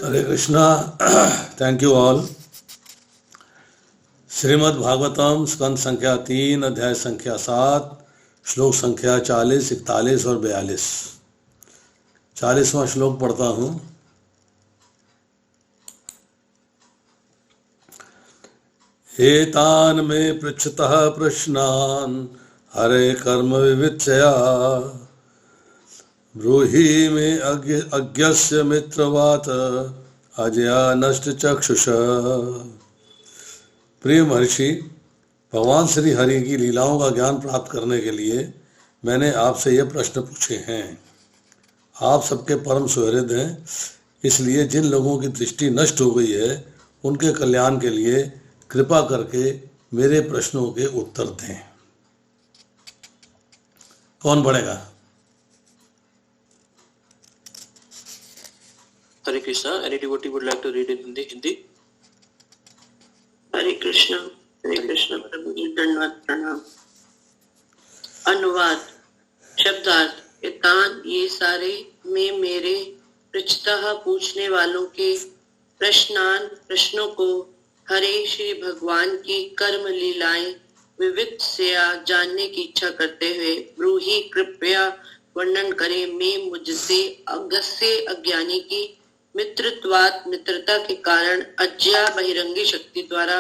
Hare Krishna. Thank you all. Shrimad Bhagavatam स्कंद संख्या 3 अध्याय संख्या 7 श्लोक संख्या 40, 41 और 42। 40वां श्लोक पढ़ता हूँ। एतान मे पृच्छतः प्रश्नान हरे कर्म विविच्यया ब्रूहि मे अज्ञस्य मित्रवात अजया नष्ट चक्षुष। प्रिय महर्षि, भगवान श्री हरि की लीलाओं का ज्ञान प्राप्त करने के लिए मैंने आपसे ये प्रश्न पूछे हैं। आप सबके परम सुहृद हैं, इसलिए जिन लोगों की दृष्टि नष्ट हो गई है उनके कल्याण के लिए कृपा करके मेरे प्रश्नों के उत्तर दें। कौन पढ़ेगा? Hare Krishna. Any devotee would like to read in Hindi? हरे कृष्ण प्रभु जी दंडवत प्रणाम। अनुवाद शब्दार्थ। एतान ये सारे में मेरे पृच्छतः पूछने वालों के प्रश्नों को हरे श्री भगवान की कर्म लीलाएं विविध से जानने की इच्छा करते हुए ब्रूहि कृपया वर्णन करें। मैं मुझसे अज्ञस्य अज्ञानी की मित्रत्वात मित्रता के कारण अज्ञा बहिरंगी शक्ति द्वारा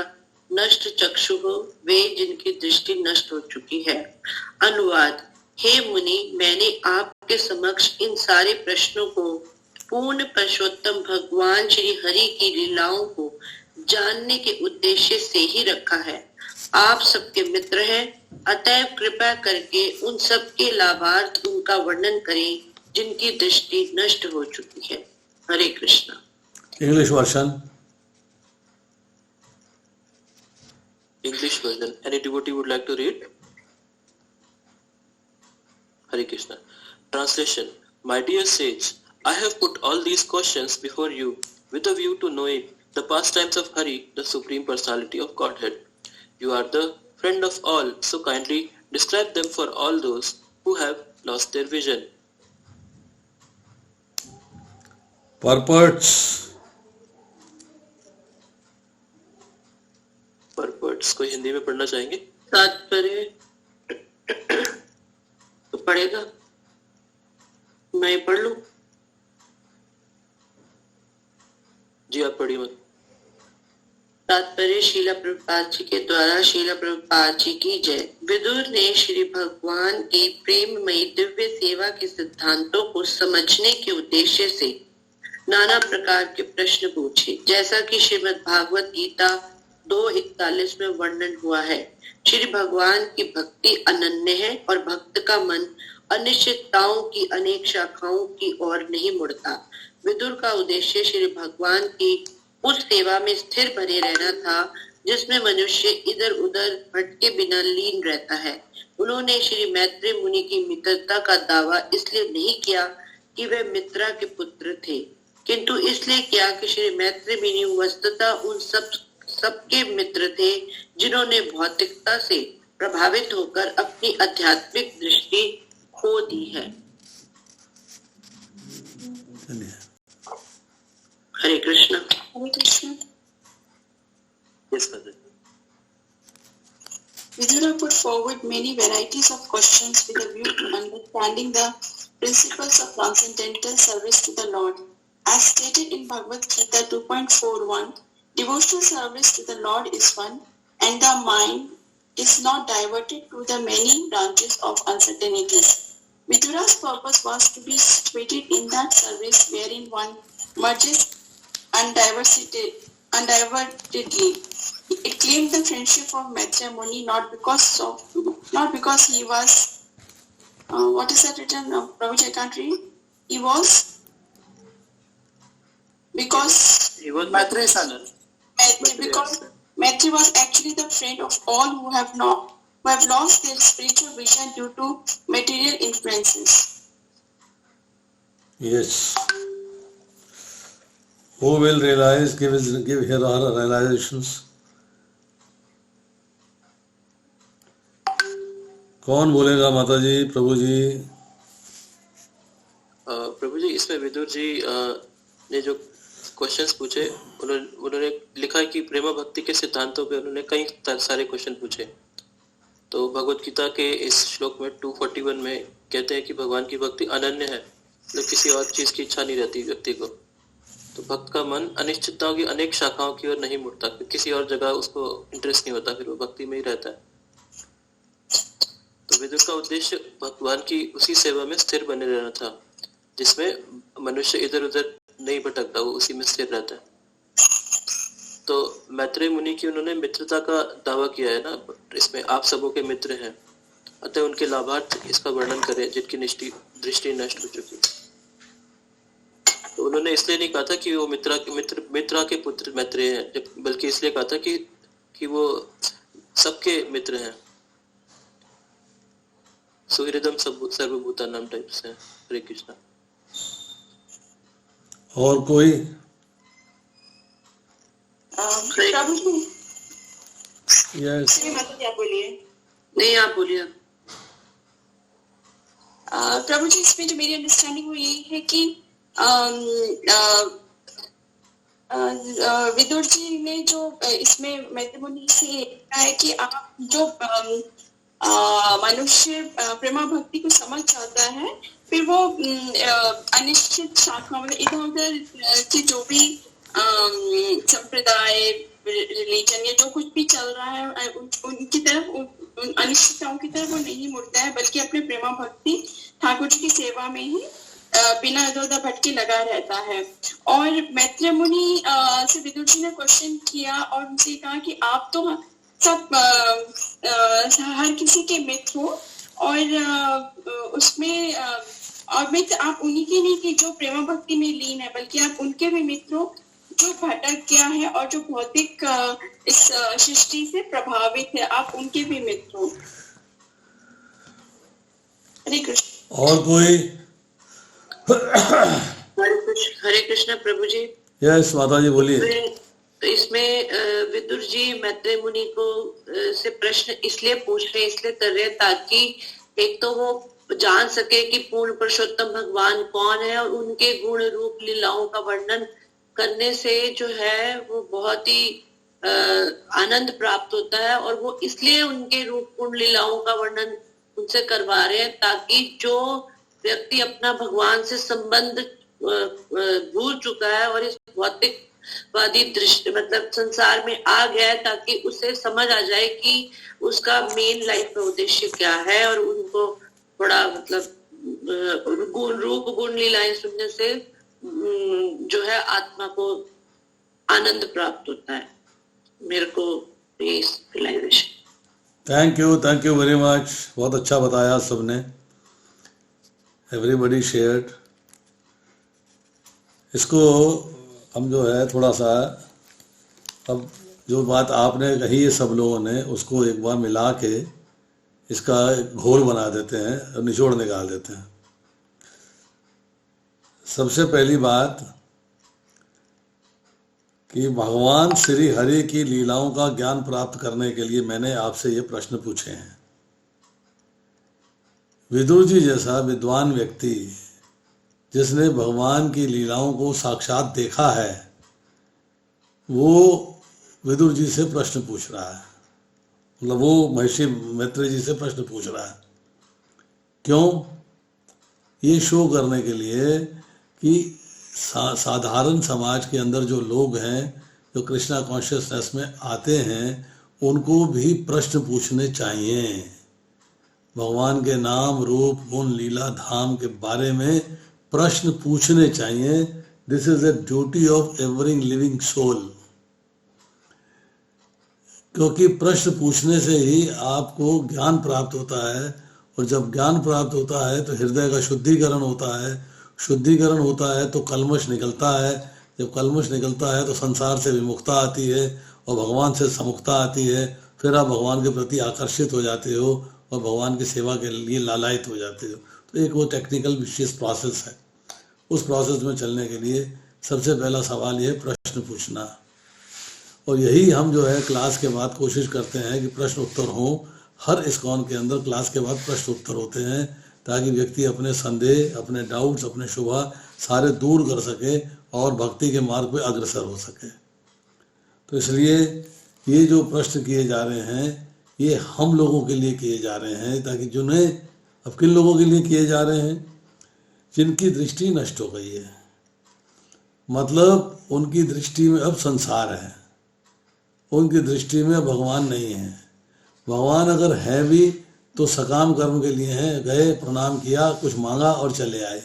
नष्ट चक्षु हो, वे जिनकी दृष्टि नष्ट हो चुकी है। अनुवाद। हे मुनि, मैंने आपके समक्ष इन सारे प्रश्नों को पूर्ण पुरुषोत्तम भगवान श्री हरि की लीलाओं को जानने के उद्देश्य से ही रखा है। आप सबके मित्र हैं, अतएव कृपया करके उन सब के लाभार्थ उनका वर्णन करें जिनकी दृष्टि नष्ट हो चुकी है। Hare Krishna. English version. English version. Any devotee would like to read? Hare Krishna. Translation. My dear sage, I have put all these questions before you with a view to knowing the pastimes of Hari, the Supreme Personality of Godhead. You are the friend of all, so kindly describe them for all those who have lost their vision. Purports. कोई हिंदी में पढ़ना चाहेंगे? तात्पर्य तो पढ़ेगा, मैं पढ़ लूं? जी आप पढ़िए मत। तात्पर्य श्रील प्रभुपाद जी के द्वारा। श्रील प्रभुपाद जी की जय। विदुर ने श्री भगवान की प्रेममयी दिव्य सेवा के सिद्धांतों को समझने के उद्देश्य से नाना प्रकार के प्रश्न पूछे, जैसा कि श्रीमद् भागवत गीता 2:41 में वर्णन हुआ है। श्री भगवान की भक्ति अनन्य है और भक्त का मन अनिश्चितताओं की अनेक शाखाओं की ओर नहीं मुड़ता। विदुर का उद्देश्य श्री भगवान की उस सेवा में स्थिर बने रहना था जिसमें मनुष्य इधर उधर भटके बिना लीन रहता है। उन्होंने श्री मैत्री मुनि की मित्रता का दावा इसलिए नहीं किया कि वे मित्रा के पुत्र थे, किंतु इसलिए किया कि श्री मैत्री मुनि वस्तुतः उन सबके मित्र थे जिन्होंने भौतिकता से प्रभावित होकर अपनी आध्यात्मिक दृष्टि खो दी है। हरे कृष्ण। हरे Krishna. Yes, Father. Vidura put forward many varieties of questions with a view to understanding the principles of transcendental service to the Lord. As stated in Bhagavad Gita 2.41, devotional service to the Lord is one, and the mind is not diverted to the many branches of uncertainties. Vidura's purpose was to be situated in that service wherein one merges undivertedly. It claimed the friendship of Maitreya Muni not because he was what is that written? Prabhuji, I can't read. Because Maitreya's son. Because Maitreya was actually the friend of all who have lost their spiritual vision due to material influences. Yes. Who will realize? Give here our realizations. कौन बोलेगा माता जी? प्रभु जी। प्रभु जी, इसमें विदुर जी ने जो questions पूछे। उन्होंने लिखा है कि प्रेम भक्ति के सिद्धांतों पे उन्होंने कई सारे क्वेश्चन पूछे। तो भगवत गीता के इस श्लोक में 241 में कहते हैं कि भगवान की भक्ति अनन्य है, मतलब किसी और चीज की इच्छा नहीं रहती व्यक्ति को। तो भक्त का मन अनिश्चितताओं की अनेक शाखाओं की ओर नहीं मुड़ता, किसी और जगह उसको इंटरेस्ट नहीं होता, फिर वो भक्ति में ही रहता है। तो विदुर का उद्देश्य भगवान की उसी सेवा में स्थिर बने रहना था, जिसमें मनुष्य इधर उधर नहीं भटकता, वो उसी में स्थिर रहता है। तो मैत्रेय मुनि की उन्होंने मित्रता का दावा किया है ना, इसमें आप सबों के मित्र हैं, अतः उनके लाभार्थ इसका वर्णन करें जिनकी दृष्टि नष्ट हो चुकी। तो उन्होंने इसलिए नहीं कहा था कि वो मित्रा के पुत्र मैत्रेय हैं, बल्कि इसलिए कहा था कि वो सबके मित्र हैं। सुहृदम सर्वभूतानां टाइप से। हरे कृष्णा। और कोई? प्रभु जी, यस, आप बोलिए। नहीं, आप बोलिए। प्रभु जी, इसमें जो मेरी अंडरस्टैंडिंग वो यही है कि विदुर जी ने जो इसमें मैत्रेय मुनि से कहा है कि आप जो मनुष्य प्रेमा भक्ति को समझ जाता है, फिर वो अनिश्चित शाखा मतलब इधर उधर की जो भी संप्रदाय, रिलीजन या जो कुछ भी चल रहा है उनकी तरफ, उन अनिश्चितताओं की तरफ वो नहीं मुड़ता है, बल्कि अपने प्रेमा भक्ति ठाकुर जी की सेवा में ही बिना इधर उधर भटके लगा रहता है। और मैत्रेय मुनि से विदुर जी ने क्वेश्चन किया और उनसे कहा कि आप तो सब हर किसी के मित्र हो, और उसमें और मित्र आप उन्हीं के नहीं कि जो प्रेम भक्ति में लीन है, बल्कि आप उनके भी मित्र हो जो भटक गया है और जो भौतिक इस सृष्टि से प्रभावित है, आप उनके भी मित्र हो। हरे कृष्ण। और कोई? हरे कृष्ण प्रभु जी। यस माता जी बोलिए। इसमें विदुर जी मैत्रेय मुनि को से प्रश्न इसलिए पूछ रहे, इसलिए कर रहे ताकि एक तो वो जान सके कि पूर्ण पुरुषोत्तम भगवान कौन है, और उनके गुण रूप लीलाओं का वर्णन करने से जो है वो बहुत ही आनंद प्राप्त होता है। और वो इसलिए उनके रूप गुण लीलाओं का वर्णन उनसे करवा रहे हैं ताकि जो व्यक्ति अपना भगवान से संबंध भूल चुका है और इस भौतिकवादी दृष्टि मतलब संसार में आ गया है, ताकि उसे समझ आ जाए कि उसका मेन लाइफ का उद्देश्य क्या है। और उनको थोड़ा मतलब रूप गुण लीलाएं सुनने से जो है आत्मा को आनंद प्राप्त होता है। मेरे को realisation. Thank you very much. बहुत अच्छा बताया सबने, एवरीबडी शेयर्ड। इसको हम जो है थोड़ा सा अब जो बात आपने कही है सब लोगों ने, उसको एक बार मिला के इसका घोल बना देते हैं और निचोड़ निकाल देते हैं। सबसे पहली बात कि भगवान श्री हरि की लीलाओं का ज्ञान प्राप्त करने के लिए मैंने आपसे ये प्रश्न पूछे हैं। विदुर जी जैसा विद्वान व्यक्ति जिसने भगवान की लीलाओं को साक्षात देखा है, वो विदुर जी से प्रश्न पूछ रहा है, मतलब वो महर्षि मैत्रेय जी से प्रश्न पूछ रहा है। क्यों? ये शो करने के लिए कि साधारण समाज के अंदर जो लोग हैं, जो कृष्णा कॉन्शियसनेस में आते हैं, उनको भी प्रश्न पूछने चाहिए। भगवान के नाम रूप गुण लीला धाम के बारे में प्रश्न पूछने चाहिए। This is the duty of every living soul. क्योंकि प्रश्न पूछने से ही आपको ज्ञान प्राप्त होता है, और जब ज्ञान प्राप्त होता है तो हृदय का शुद्धिकरण होता है। शुद्धिकरण होता है तो कल्मश निकलता है। जब कल्मश निकलता है तो संसार से विमुक्ता आती है और भगवान से समुक्ता आती है। फिर आप भगवान के प्रति आकर्षित हो जाते हो और भगवान की सेवा के लिए लालायित हो जाते हो। तो एक वो टेक्निकल विशेष प्रोसेस है। उस प्रोसेस में चलने के लिए सबसे पहला सवाल ये प्रश्न पूछना, और यही हम जो है क्लास के बाद कोशिश करते हैं कि प्रश्न उत्तर हो। हर इस्कॉन के अंदर क्लास के बाद प्रश्न उत्तर होते हैं, ताकि व्यक्ति अपने संदेह, अपने डाउट्स, अपने शुभा सारे दूर कर सके और भक्ति के मार्ग पे अग्रसर हो सके। तो इसलिए ये जो प्रश्न किए जा रहे हैं ये हम लोगों के लिए किए जा रहे हैं, ताकि जिन्हें, अब किन लोगों के लिए किए जा रहे हैं? जिनकी दृष्टि नष्ट हो गई है, मतलब उनकी दृष्टि में अब संसार है, उनकी दृष्टि में भगवान नहीं है। भगवान अगर है भी तो सकाम कर्म के लिए हैं, गए प्रणाम किया, कुछ मांगा और चले आए,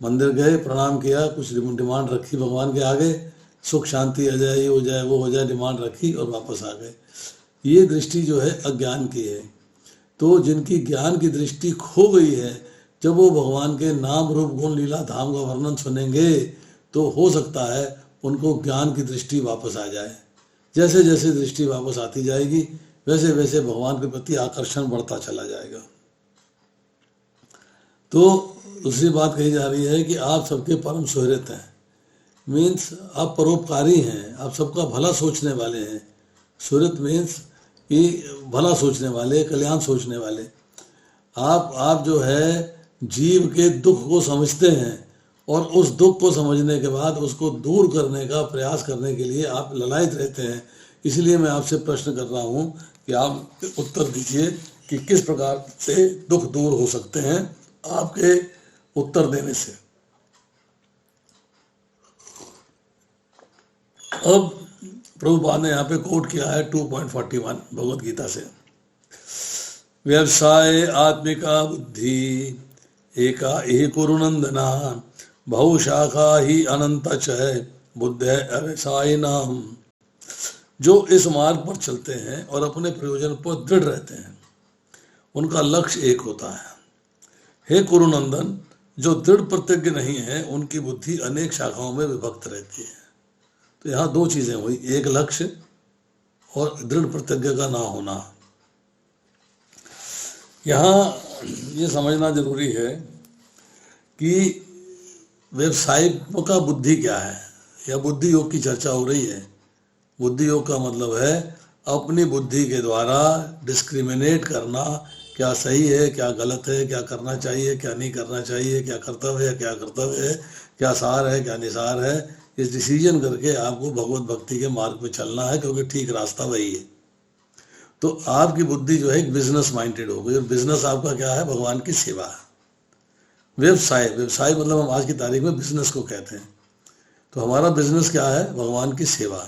मंदिर गए प्रणाम किया, कुछ डिमांड रखी भगवान के आगे, सुख शांति आ जाए, ये हो जाए वो हो जाए, डिमांड रखी और वापस आ गए। ये दृष्टि जो है अज्ञान की है। तो जिनकी ज्ञान की दृष्टि खो गई है, जब वो भगवान के नाम रूप गुण लीला धाम का वर्णन सुनेंगे तो हो सकता है उनको ज्ञान की दृष्टि वापस आ जाए। जैसे जैसे दृष्टि वापस आती जाएगी वैसे वैसे भगवान के प्रति आकर्षण बढ़ता चला जाएगा। तो दूसरी बात कही जा रही है कि आप सबके परम सुहृत हैं, मीन्स आप परोपकारी हैं, आप सबका भला सोचने वाले हैं। सुहृत मीन्स कि भला सोचने वाले, कल्याण सोचने वाले। आप जो है जीव के दुख को समझते हैं और उस दुख को समझने के बाद उसको दूर करने का प्रयास करने के लिए आप ललायत रहते हैं। इसलिए मैं आपसे प्रश्न कर रहा हूँ कि आप उत्तर दीजिए कि किस प्रकार से दुख दूर हो सकते हैं आपके उत्तर देने से। अब प्रभुपाद ने यहाँ पे कोट किया है 2.41 भगवद गीता से, व्यवसाय आत्मिका बुद्धि एका ही कुरुनंदना बहुशाखा ही अनंत च बुद्ध व्यवसाय नाम। जो इस मार्ग पर चलते हैं और अपने प्रयोजन पर दृढ़ रहते हैं, उनका लक्ष्य एक होता है। हे कुरुनंदन, जो दृढ़ प्रतिज्ञ नहीं है उनकी बुद्धि अनेक शाखाओं में विभक्त रहती है। तो यहाँ दो चीजें हुई, एक लक्ष्य और दृढ़ प्रतिज्ञा का ना होना। यहाँ ये समझना जरूरी है कि व्यवसायिक का बुद्धि क्या है, या बुद्धि योग की चर्चा हो रही है। बुद्धि योग का मतलब है अपनी बुद्धि के द्वारा डिस्क्रिमिनेट करना, क्या सही है क्या गलत है, क्या करना चाहिए क्या नहीं करना चाहिए, क्या कर्तव्य है क्या कर्तव्य है, क्या सार है क्या निसार है। इस डिसीजन करके आपको भगवत भक्ति के मार्ग पे चलना है, क्योंकि ठीक रास्ता वही है। तो आपकी बुद्धि जो है एक बिजनेस माइंडेड हो गई, और बिजनेस आपका क्या है? भगवान की सेवा। व्यवसाय मतलब हम आज की तारीख में बिजनेस को कहते हैं। तो हमारा बिजनेस क्या है? भगवान की सेवा।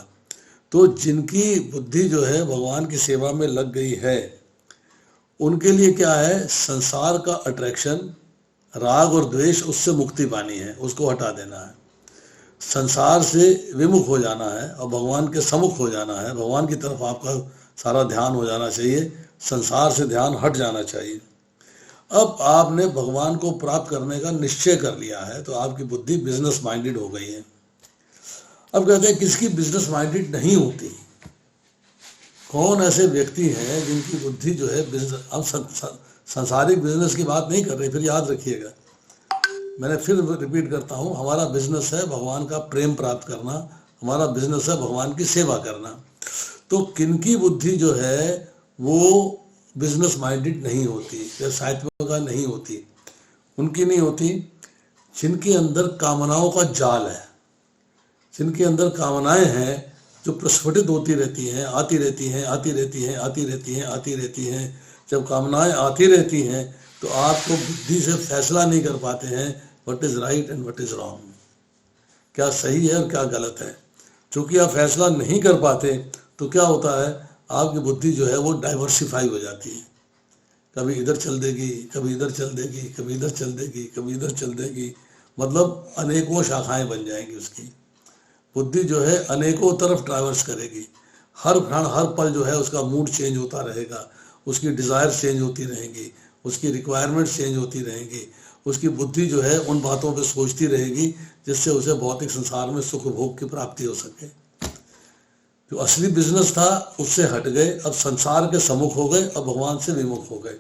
तो जिनकी बुद्धि जो है भगवान की सेवा में लग गई है, उनके लिए क्या है? संसार का अट्रैक्शन, राग और द्वेष, उससे मुक्ति पानी है, उसको हटा देना है। संसार से विमुख हो जाना है और भगवान के सम्मुख हो जाना है। भगवान की तरफ आपका सारा ध्यान हो जाना चाहिए, संसार से ध्यान हट जाना चाहिए। अब आपने भगवान को प्राप्त करने का निश्चय कर लिया है, तो आपकी बुद्धि बिजनेस माइंडेड हो गई है। अब कहते हैं किसकी बिजनेस माइंडेड नहीं होती? कौन ऐसे व्यक्ति हैं जिनकी बुद्धि जो है बिजनेस, हम सांसारिक बिजनेस की बात नहीं कर रहे, फिर याद रखिएगा, मैंने फिर रिपीट करता हूँ, हमारा बिजनेस है भगवान का प्रेम प्राप्त करना, हमारा बिजनेस है भगवान की सेवा करना। तो किनकी बुद्धि जो है वो बिजनेस माइंडेड नहीं होती, व्यवसायत्मक का नहीं होती? उनकी नहीं होती जिनके अंदर कामनाओं का जाल है, जिनके अंदर कामनाएं हैं जो प्रस्फुटित होती रहती हैं, आती रहती हैं, आती रहती हैं, आती रहती हैं, आती रहती हैं। जब कामनाएं आती रहती हैं तो आपको बुद्धि से फैसला नहीं कर पाते हैं what is right and what is wrong, क्या सही है और क्या गलत है। चूंकि आप फैसला नहीं कर पाते तो क्या होता है, आपकी बुद्धि जो है वो डाइवर्सिफाई हो जाती है, कभी इधर चल देगी, कभी इधर चल देगी, कभी इधर चल देगी, कभी इधर चल देगी, मतलब अनेकों शाखाएं बन जाएंगी। उसकी बुद्धि जो है अनेकों तरफ ट्रैवर्स करेगी, हर क्षण हर पल जो है उसका मूड चेंज होता रहेगा, उसकी डिज़ायर चेंज होती रहेंगी, उसकी रिक्वायरमेंट चेंज होती रहेंगी, उसकी बुद्धि जो है उन बातों पे सोचती रहेगी जिससे उसे भौतिक संसार में सुख भोग की प्राप्ति हो सके। जो असली बिजनेस था उससे हट गए, अब संसार के सम्मुख हो गए, अब भगवान से विमुख हो गए।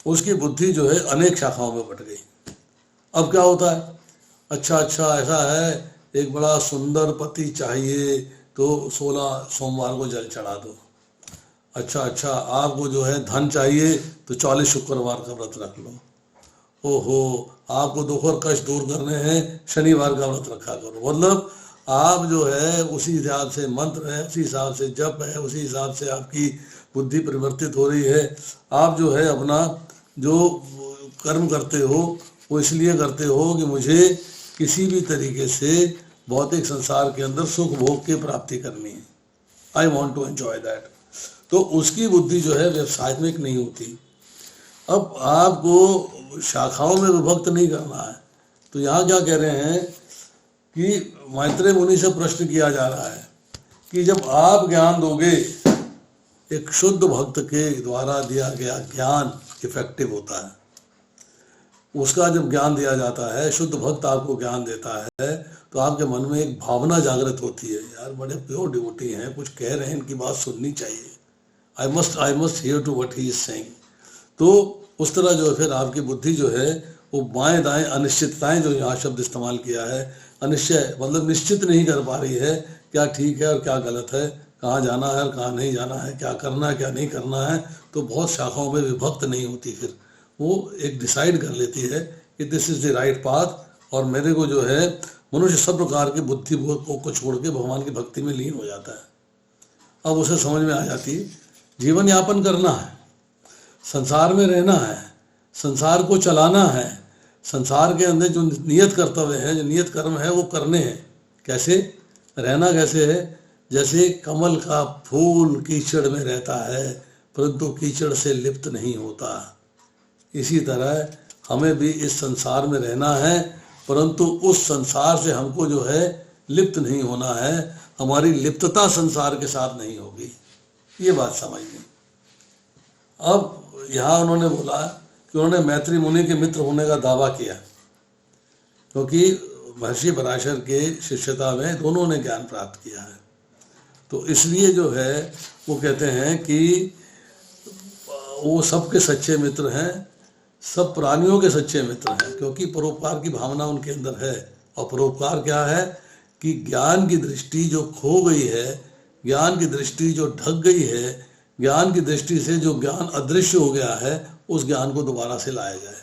उसकी बुद्धि जो है अनेक शाखाओं में बट गई। अब क्या होता है, अच्छा ऐसा है, एक बड़ा सुंदर पति चाहिए तो 16 सोमवार को जल चढ़ा दो। अच्छा आपको जो है धन चाहिए तो 40 शुक्रवार का व्रत रख लो। ओहो आपको दुख और कष्ट दूर करने हैं, शनिवार का व्रत रखा करो। मतलब आप जो है उसी हिसाब से मंत्र है, उसी हिसाब से जप है, उसी हिसाब से आपकी बुद्धि परिवर्तित हो रही है। आप जो है अपना जो कर्म करते हो वो इसलिए करते हो कि मुझे किसी भी तरीके से भौतिक संसार के अंदर सुख भोग की प्राप्ति करनी है, I want to enjoy that. तो उसकी बुद्धि जो है व्यवसायत्मक नहीं होती। अब आपको शाखाओं में विभक्त नहीं करना है। तो यहाँ क्या कह रहे हैं कि मैत्रेय मुनि से प्रश्न किया जा रहा है कि जब आप ज्ञान दोगे, एक शुद्ध भक्त के द्वारा दिया गया ज्ञान इफेक्टिव होता है। उसका जब ज्ञान दिया जाता है, शुद्ध भक्त आपको ज्ञान देता है, तो आपके मन में एक भावना जागृत होती है, यार बड़े प्योर डिवोटी हैं, कुछ कह रहे हैं, इनकी बात सुननी चाहिए, I must hear to what he is saying. तो उस तरह जो है फिर आपकी बुद्धि जो है वो बाएं दाएं अनिश्चितताएं, जो यहाँ शब्द इस्तेमाल किया है, अनिश्चय मतलब निश्चित नहीं कर पा रही है क्या ठीक है और क्या गलत है, कहाँ जाना है और कहाँ नहीं जाना है, क्या करना है क्या नहीं करना है। तो बहुत शाखाओं में विभक्त नहीं होती, फिर वो एक डिसाइड कर लेती है कि this is the right path. और मेरे को जो है मनुष्य सब प्रकार की बुद्धि को छोड़ के भगवान की भक्ति में लीन हो जाता है। अब उसे समझ में आ जाती जीवन यापन करना है, संसार में रहना है, संसार को चलाना है, संसार के अंदर जो नियत कर्तव्य है, जो नियत कर्म है वो करने हैं। कैसे रहना, कैसे है, जैसे कमल का फूल कीचड़ में रहता है परंतु कीचड़ से लिप्त नहीं होता, इसी तरह हमें भी इस संसार में रहना है परंतु उस संसार से हमको जो है लिप्त नहीं होना है। हमारी लिप्तता संसार के साथ नहीं होगी, ये बात समझनी। अब यहाँ उन्होंने बोला कि उन्होंने मैत्रेय मुनि के मित्र होने का दावा किया, क्योंकि महर्षि पराशर के शिष्यता में दोनों ने ज्ञान प्राप्त किया है। तो इसलिए जो है वो कहते हैं कि वो सबके सच्चे मित्र हैं, सब प्राणियों के सच्चे मित्र हैं, क्योंकि परोपकार की भावना उनके अंदर है। और परोपकार क्या है कि ज्ञान की दृष्टि जो खो गई है, ज्ञान की दृष्टि जो ढक गई है, ज्ञान की दृष्टि से जो ज्ञान अदृश्य हो गया है, उस ज्ञान को दोबारा से लाया जाए।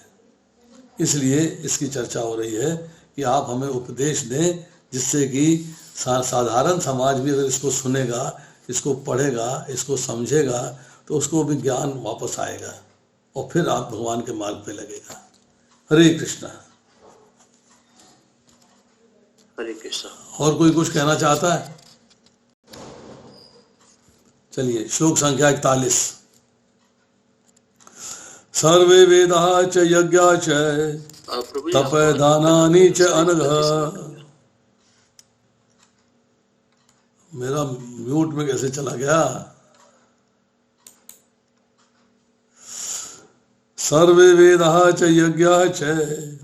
इसलिए इसकी चर्चा हो रही है कि आप हमें उपदेश दें, जिससे कि साधारण समाज भी अगर इसको सुनेगा, इसको पढ़ेगा, इसको समझेगा, तो उसको भी ज्ञान वापस आएगा और फिर आप भगवान के मार्ग पे लगेगा। हरे कृष्णा। हरे कृष्णा। और कोई कुछ कहना चाहता है? चलिए, श्लोक संख्या 41। सर्वे वेदा च यज्ञा च तप दानानि च अनघ। मेरा म्यूट में कैसे चला गया? सर्वे वेदा च यज्ञा च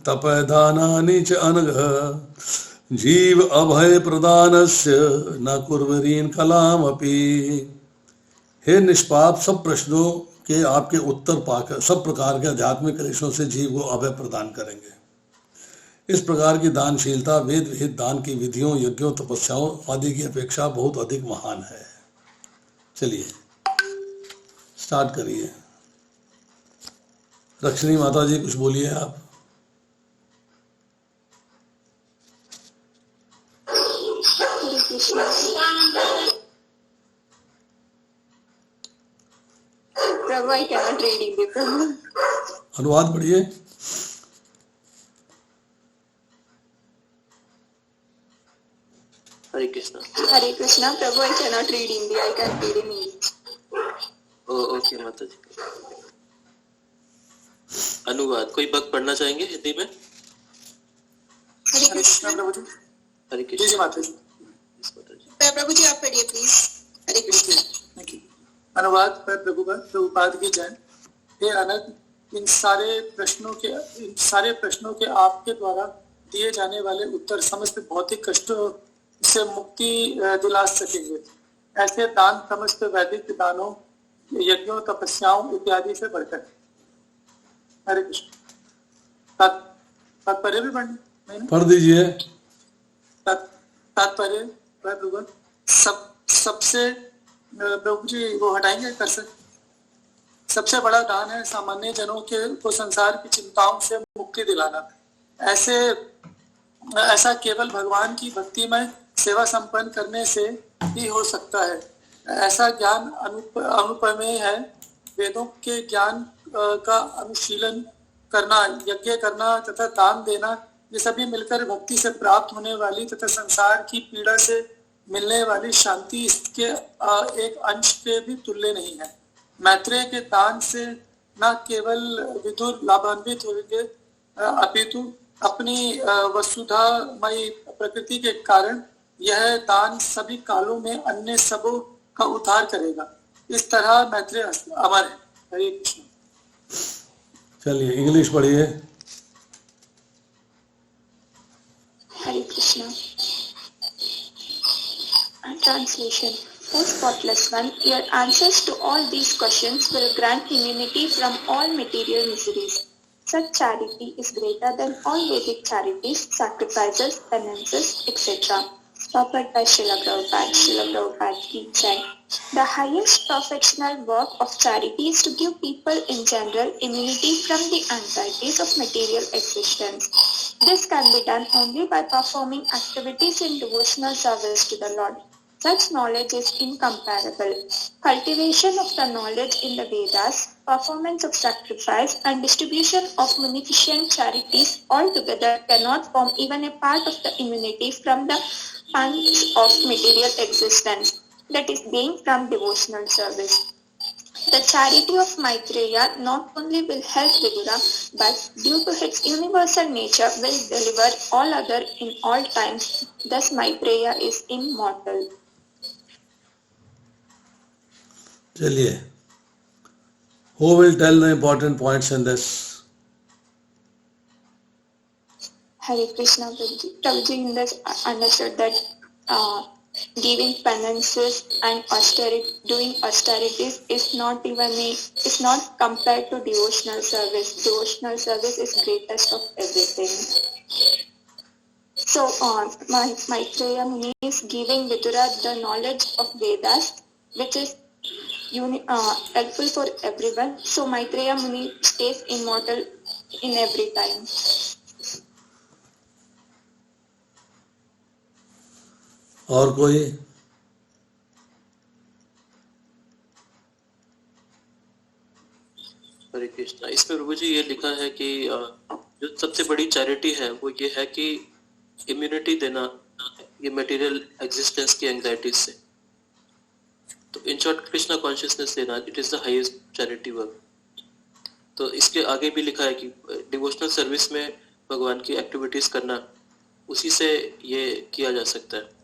तप दानानि च अनघ। जीव अभय प्रदानस्य न कुर्वरीन कलामपि। हे निष्पाप, सब प्रश्नों के आपके उत्तर पाकर सब प्रकार के आध्यात्मिक क्लेशों से जीव को अभय प्रदान करेंगे। इस प्रकार की दानशीलता वेद विहित दान की विधियों, यज्ञों, तपस्याओं आदि की अपेक्षा बहुत अधिक महान है। चलिए स्टार्ट करिए। लक्ष्मी माता जी कुछ बोलिए आप। प्रभु, I cannot read Hindi, प्रभु। अनुवाद पढ़िए। हरे कृष्णा। हरे कृष्णा प्रभु, I cannot read Hindi, I can read in English। Okay माता जी। अनुवाद कोई भक्त पढ़ना चाहेंगे हिंदी में? हरे कृष्णा प्रभु जी। हरे कृष्णा माता जी। प्रभु जी आप पढ़िए प्लीज। हरे कृष्णा। अनुवाद पर प्रभुपाद की जय। हे अनंत, इन सारे प्रश्नों के आपके द्वारा दिए जाने वाले उत्तर समस्त भौतिक कष्टों से मुक्ति दिला सकेंगे। ऐसे दान समस्त वैदिक दानों, यज्ञों, तपस्याओं इत्यादि से बढ़कर। हरे कृष्ण। तात्पर्य भी पढ़ दीजिए। तात्पर्य सबसे प्रभु जी वो हटाएंगे कर सकते। सबसे बड़ा दान है सामान्य जनों को संसार की चिंताओं से मुक्ति दिलाना। ऐसा केवल भगवान की भक्तिमय सेवा संपन्न करने से ही हो सकता है। ऐसा ज्ञान अनुपमेय है। वेदों के ज्ञान का अनुशीलन करना, यज्ञ करना तथा दान देना, ये सभी मिलकर भक्ति से प्राप्त होने वाली तथा संसार की पीड़ा से मिलने वाली शांति इसके एक अंश के भी तुल्य नहीं है। मैत्रेय के दान से न केवल विदुर लाभान्वित होंगे अपितु अपनी वसुधामयी प्रकृति के कारण यह दान सभी कालों में अन्य सबों का उद्धार करेगा। इस तरह मैत्रेय अमर है। हरे कृष्ण। चलिए इंग्लिश पढ़िए। Hare Krishna. Translation. O spotless one, your answers to all these questions will grant immunity from all material miseries. Such charity is greater than all Vedic charities, sacrifices, penances, etc. Offered by Srila Prabhupada. Srila Prabhupada ki jai. The highest professional work of charity is to give people in general immunity from the anxieties of material existence. This can be done only by performing activities in devotional service to the Lord. Such knowledge is incomparable. Cultivation of the knowledge in the Vedas, performance of sacrifice, and distribution of munificent charities altogether cannot form even a part of the immunity from the pangs of material existence, that is, being from devotional service. The charity of Maitreya not only will help Vidura, but due to its universal nature will deliver all other in all times. Thus Maitreya is immortal. चलिए, who will tell the important points in this? Hare Krishna. Prabhuji in this understood that giving penances and doing austerities is not compared to devotional service. Devotional service is greatest of everything. So Maitreya Muni is giving Vidura the knowledge of Vedas, which is helpful for everyone. So Maitreya Muni stays immortal in every time. और कोई? हरे कृष्णा। इसमें प्रभु जी ये लिखा है कि जो सबसे बड़ी चैरिटी है वो ये है कि इम्यूनिटी देना ये मटेरियल एग्जिस्टेंस की एंजाइटीज से। तो इन शॉर्ट कृष्णा कॉन्शियसनेस देना, it is the highest charity work. तो इसके आगे भी लिखा है कि डिवोशनल सर्विस में भगवान की एक्टिविटीज करना, उसी से ये किया जा सकता है।